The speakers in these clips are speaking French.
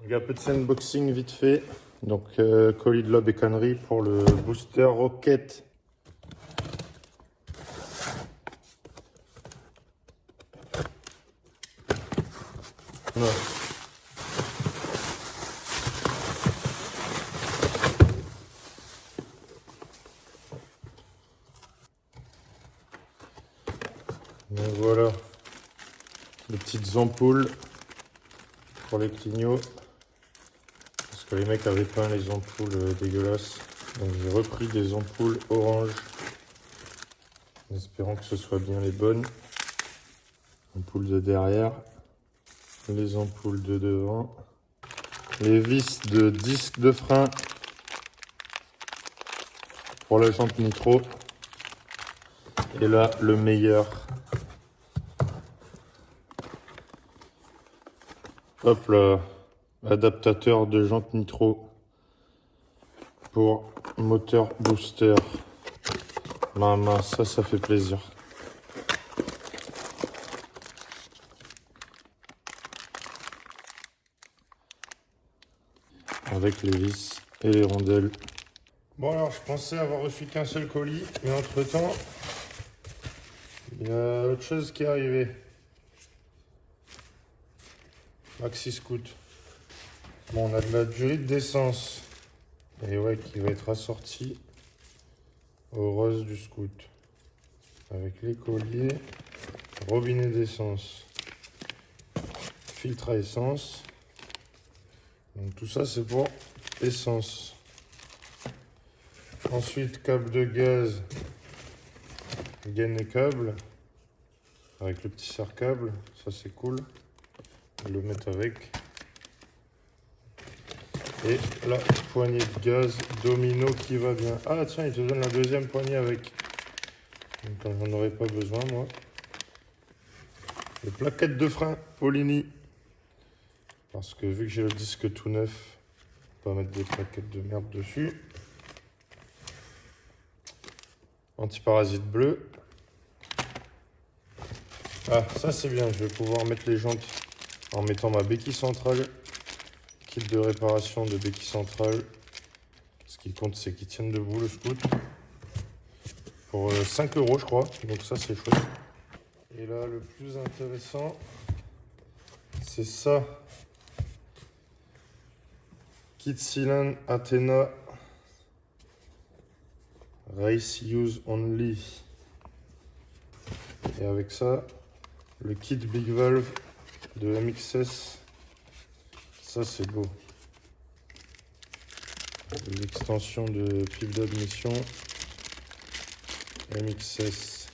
Il y a un petit unboxing vite fait. Donc colis de la bécannerie pour le booster Rocket. Ouais. Donc voilà, les petites ampoules pour les clignots. Parce que les mecs avaient peint les ampoules dégueulasses. Donc j'ai repris des ampoules orange. En espérant que ce soit bien les bonnes. Ampoules de derrière. Les ampoules de devant. Les vis de disque de frein. Pour la jante nitro. Et là, le meilleur. Hop là. Adaptateur de jante nitro. Pour moteur booster. Maman, ça fait plaisir. Avec les vis et les rondelles. Bon alors, je pensais avoir reçu qu'un seul colis, mais entre temps, il y a autre chose qui est arrivée. Maxi Scoot. Bon, on a de la durite d'essence. Et ouais, qui va être assortie au rose du Scoot. Avec les colliers, robinet d'essence, filtre à essence. Donc tout ça, c'est pour essence. Ensuite, câble de gaz, gaine et câble, avec le petit serre-câble, ça c'est cool. On le met avec. Et la poignée de gaz domino qui va bien. Ah tiens, il te donne la deuxième poignée avec. Donc j'en aurais pas besoin moi. Les plaquettes de frein Polini. Parce que vu que j'ai le disque tout neuf, on va pas mettre des plaquettes de merde dessus. Antiparasite bleu. Ah, ça c'est bien, je vais pouvoir mettre les jantes en mettant ma béquille centrale. Kit de réparation de béquille centrale. Ce qui compte, c'est qu'ils tiennent debout le Scoot. Pour 5 € je crois, donc ça c'est chouette. Et là, le plus intéressant, c'est ça. Kit cylindre Athena Race Use Only. Et avec ça, le kit Big Valve de MXS. Ça c'est beau. L'extension de pile d'admission MXS.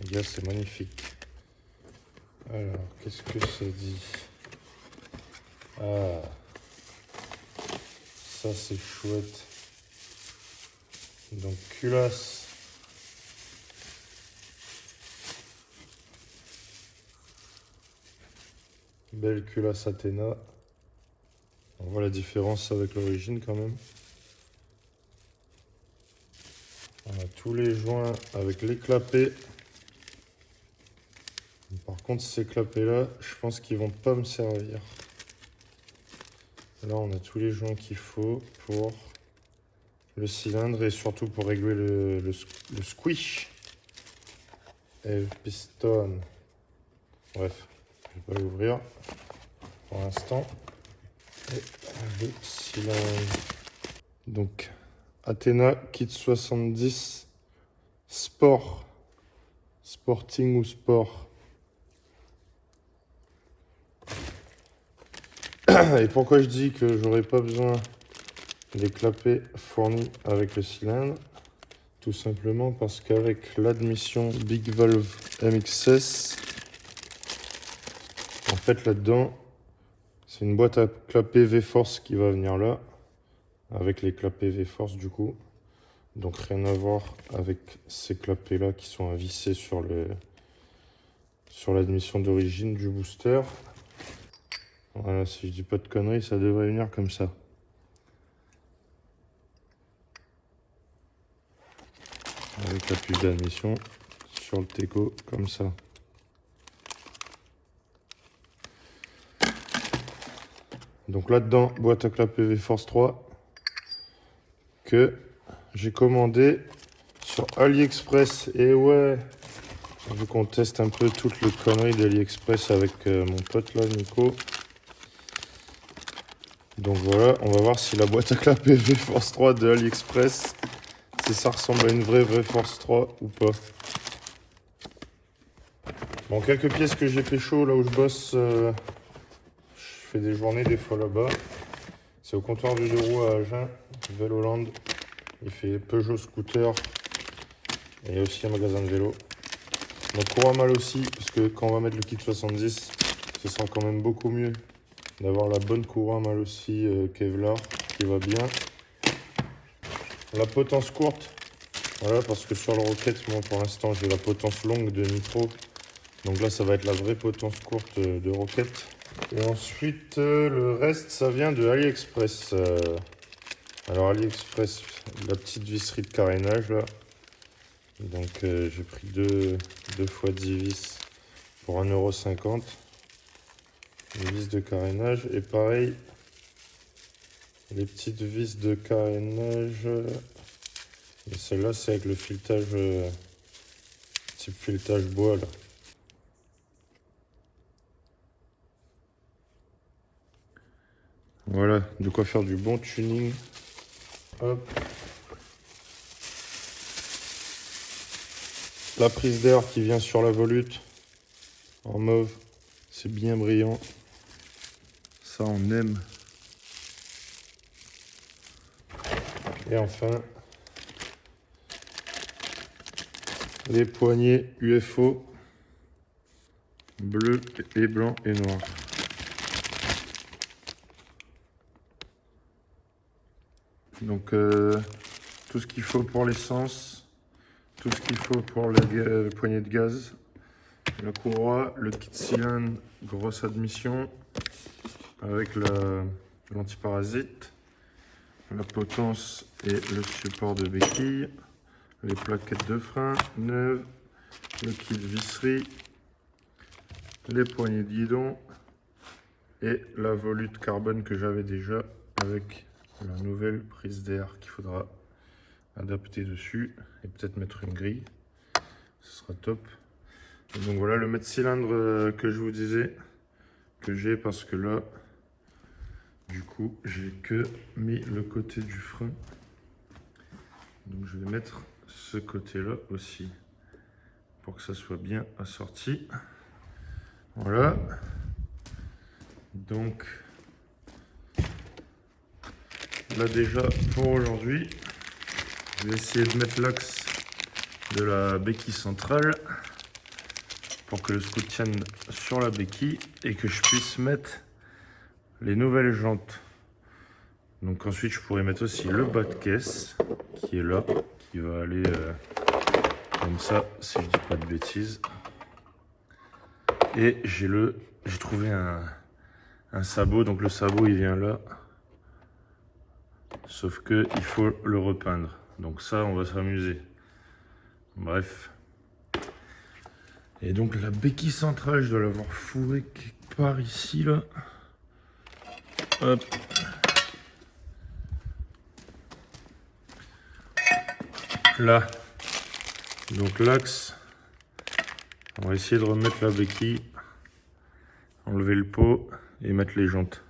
Les gars, c'est magnifique. Alors, qu'est-ce que ça dit? Ah, ça c'est chouette. Donc, culasse. Belle culasse Athena. On voit la différence avec l'origine quand même. On a tous les joints avec les clapets. Par contre, ces clapets-là, je pense qu'ils vont pas me servir. Là, on a tous les joints qu'il faut pour le cylindre et surtout pour régler le squish et le piston. Bref, je vais pas l'ouvrir pour l'instant. Et le cylindre. Donc, Athena Kit 70 Sport. Sporting ou Sport. Et pourquoi je dis que j'aurais pas besoin des clapets fournis avec le cylindre? Tout simplement parce qu'avec l'admission Big Valve MXS, en fait là-dedans, c'est une boîte à clapets V-Force qui va venir là, avec les clapets V-Force du coup. Donc rien à voir avec ces clapets là qui sont à visser sur l'admission d'origine du booster. Voilà, si je dis pas de conneries, ça devrait venir comme ça. Avec la puce d'admission sur le Teco comme ça. Donc là-dedans, boîte à clapet V-Force 3 que j'ai commandé sur AliExpress. Et ouais, vu qu'on teste un peu toutes les conneries d'AliExpress avec mon pote là, Nico. Donc voilà, on va voir si la boîte à clapet V-Force 3 de AliExpress, si ça ressemble à une vraie V-Force 3 ou pas. Bon, quelques pièces que j'ai pécho là où je bosse, je fais des journées des fois là-bas. C'est au comptoir du deux roues à Agen, Véloland. Il fait Peugeot Scooter et il y a aussi un magasin de vélo. Donc courant mal aussi, parce que quand on va mettre le kit 70, ce sera quand même beaucoup mieux d'avoir la bonne courant mal aussi Kevlar qui va bien. La potence courte, voilà, parce que sur le Rocket, moi pour l'instant j'ai la potence longue de Nitro. Donc là ça va être la vraie potence courte de Rocket. Et ensuite le reste ça vient de AliExpress. Alors AliExpress, la petite visserie de carénage là. Donc j'ai pris deux fois 10 vis pour 1,50 €. Les vis de carénage. Et pareil, les petites vis de carénage. Et celle-là c'est avec le filetage, type filetage bois là. Voilà, de quoi faire du bon tuning. Hop. La prise d'air qui vient sur la volute en mauve, c'est bien brillant. Ça on aime. Et enfin, les poignées UFO, bleu et blanc et noir. Donc tout ce qu'il faut pour l'essence, tout ce qu'il faut pour le poignet de gaz, la courroie, le kit cylindre, grosse admission avec l'antiparasite, la potence et le support de béquille, les plaquettes de frein neuves, le kit visserie, les poignées de guidon et la volute carbone que j'avais déjà avec la nouvelle prise d'air qu'il faudra adapter dessus et peut-être mettre une grille, ce sera top. Et donc voilà le mètre cylindre que je vous disais que j'ai, parce que là du coup j'ai que mis le côté du frein, donc je vais mettre ce côté là aussi pour que ça soit bien assorti. Voilà, donc là déjà pour aujourd'hui je vais essayer de mettre l'axe de la béquille centrale pour que le scoot tienne sur la béquille et que je puisse mettre les nouvelles jantes. Donc ensuite je pourrais mettre aussi le bas de caisse qui est là, qui va aller comme ça si je dis pas de bêtises. Et j'ai trouvé un sabot, donc le sabot il vient là, sauf que il faut le repeindre. Donc ça on va s'amuser. Bref. Et donc la béquille centrale, je dois l'avoir fourrée quelque part ici là. Hop. Là. Donc l'axe. On va essayer de remettre la béquille, enlever le pot et mettre les jantes.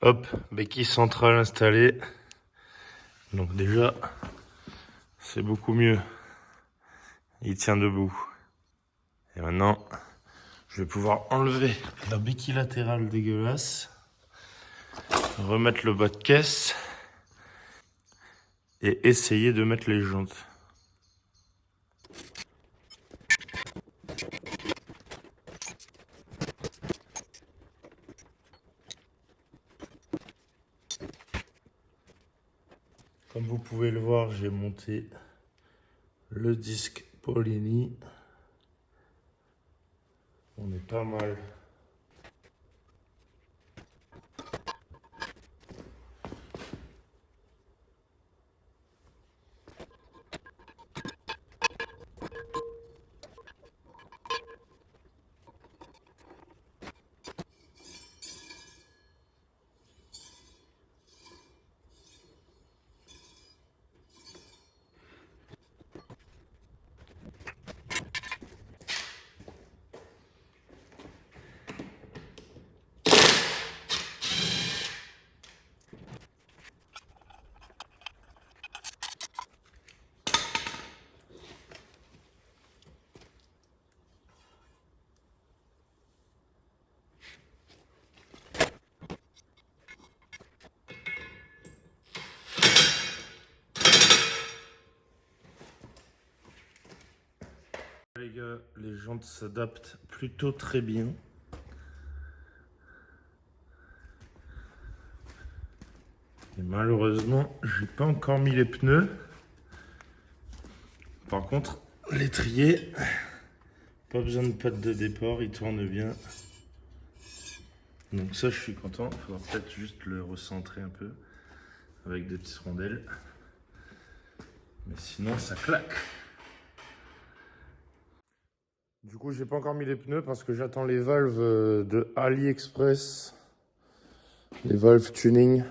Hop, béquille centrale installée. Donc déjà, c'est beaucoup mieux. Il tient debout. Et maintenant, je vais pouvoir enlever la béquille latérale dégueulasse, remettre le bas de caisse et essayer de mettre les jantes. Comme vous pouvez le voir, j'ai monté le disque Paulini. On est pas mal. cas, les jantes s'adaptent plutôt très bien. Et malheureusement, j'ai pas encore mis les pneus. Par contre, l'étrier, pas besoin de patte de départ, il tourne bien. Donc ça, je suis content. Il faudra peut-être juste le recentrer un peu avec des petites rondelles. Mais sinon, ça claque. Du coup, j'ai pas encore mis les pneus parce que j'attends les valves de AliExpress. Les valves tuning.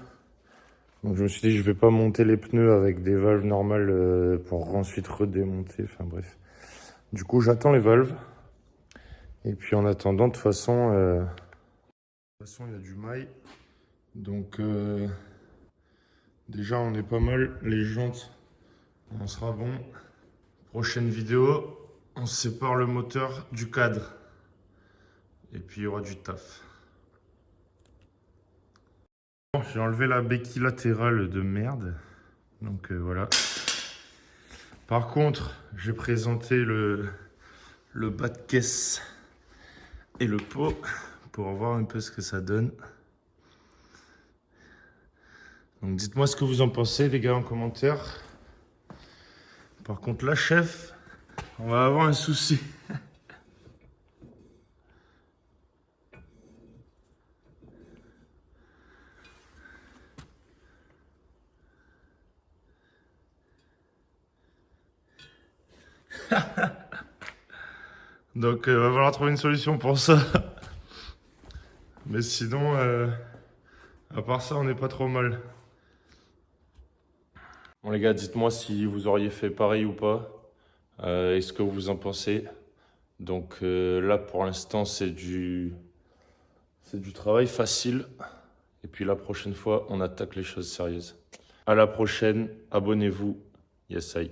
Donc je me suis dit, je vais pas monter les pneus avec des valves normales pour ensuite redémonter. Enfin bref. Du coup, j'attends les valves. Et puis en attendant, de toute façon, il y a du mail. Donc déjà, on est pas mal. Les jantes, on sera bon. Prochaine vidéo, on sépare le moteur du cadre. Et puis il y aura du taf. Bon, j'ai enlevé la béquille latérale de merde. Donc voilà. Par contre, j'ai présenté le bas de caisse et le pot pour voir un peu ce que ça donne. Donc dites-moi ce que vous en pensez les gars en commentaire. Par contre là chef, on va avoir un souci. Donc va falloir trouver une solution pour ça. Mais sinon, à part ça, on n'est pas trop mal. Bon les gars, dites-moi si vous auriez fait pareil ou pas. Et ce que vous en pensez. Donc là pour l'instant c'est du travail facile. Et puis la prochaine fois on attaque les choses sérieuses. À la prochaine, abonnez-vous. Yes, I.